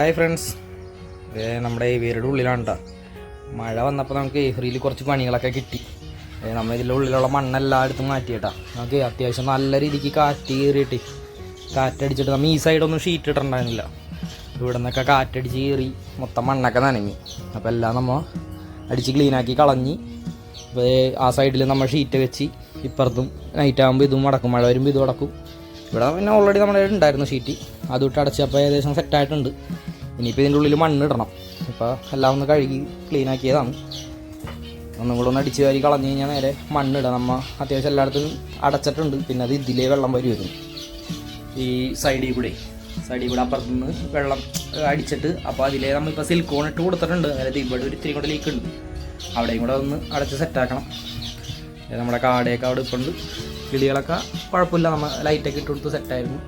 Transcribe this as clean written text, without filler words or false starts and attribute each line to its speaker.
Speaker 1: Hi friends, നമ്മുടെ വീരുടെ ഉള്ളിലാണ് കേട്ടോ. മഴ വന്നപ്പോൾ നമുക്ക് ഏഫ്രിയിൽ കുറച്ച് പണികളൊക്കെ കിട്ടി. നമ്മൾ ഇതിൻ്റെ ഉള്ളിലുള്ള മണ്ണെല്ലായിടത്തും മാറ്റി കേട്ടോ. നമുക്ക് അത്യാവശ്യം നല്ല രീതിക്ക് കാറ്റ് കയറിയിട്ട് കാറ്റടിച്ചിട്ട് നമ്മൾ ഈ സൈഡൊന്നും ഷീറ്റ് ഇട്ടിട്ടുണ്ടായിരുന്നില്ല. ഇവിടെ നിന്നൊക്കെ കാറ്റടിച്ച് കയറി മൊത്തം മണ്ണൊക്കെ നനഞ്ഞു. അപ്പോൾ എല്ലാം നമ്മൾ അടിച്ച് ക്ലീനാക്കി കളഞ്ഞ് ആ സൈഡിൽ നമ്മൾ ഷീറ്റ് വെച്ച് ഇപ്പുറത്തും നൈറ്റ് ആകുമ്പോൾ ഇതും അടക്കും, മഴ വരുമ്പോൾ ഇതും അടക്കും. ഇവിടെ പിന്നെ ഓൾറെഡി നമ്മുടെ ഉണ്ടായിരുന്നു ഷീറ്റ്, അതുകൊണ്ട് അടച്ചപ്പോൾ ഏകദേശം സെറ്റായിട്ടുണ്ട്. ഇനിയിപ്പോൾ ഇതിൻ്റെ ഉള്ളിൽ മണ്ണിടണം. ഇപ്പോൾ എല്ലാം ഒന്ന് കഴുകി ക്ലീനാക്കിയതാണ്. ഒന്നും കൂടെ ഒന്ന് അടിച്ച് വാരി കളഞ്ഞ് കഴിഞ്ഞാൽ നേരെ മണ്ണിടാം. നമ്മൾ അത്യാവശ്യം എല്ലായിടത്തും അടച്ചിട്ടുണ്ട്. പിന്നെ അത് ഇതിലേ വെള്ളം വരും ഈ സൈഡിൽ കൂടെ അപ്പുറത്തുനിന്ന് വെള്ളം അടിച്ചിട്ട് അപ്പോൾ അതിലേ നമ്മളിപ്പോൾ സിലിക്കോൺ ഇട്ട് കൊടുത്തിട്ടുണ്ട്. അതായത് ഇവിടെ ഒരു ഇത്തിരി കൂടെ ലീക്ക് ഉണ്ട്, അവിടെയും കൂടെ ഒന്ന് അടച്ച് സെറ്റാക്കണം. നമ്മുടെ കാടയൊക്കെ അവിടെ ഇപ്പം ഉണ്ട്. കിളികളൊക്കെ കുഴപ്പമില്ല, നമ്മൾ ലൈറ്റൊക്കെ ഇട്ട് കൊടുത്ത് സെറ്റായിരുന്നു.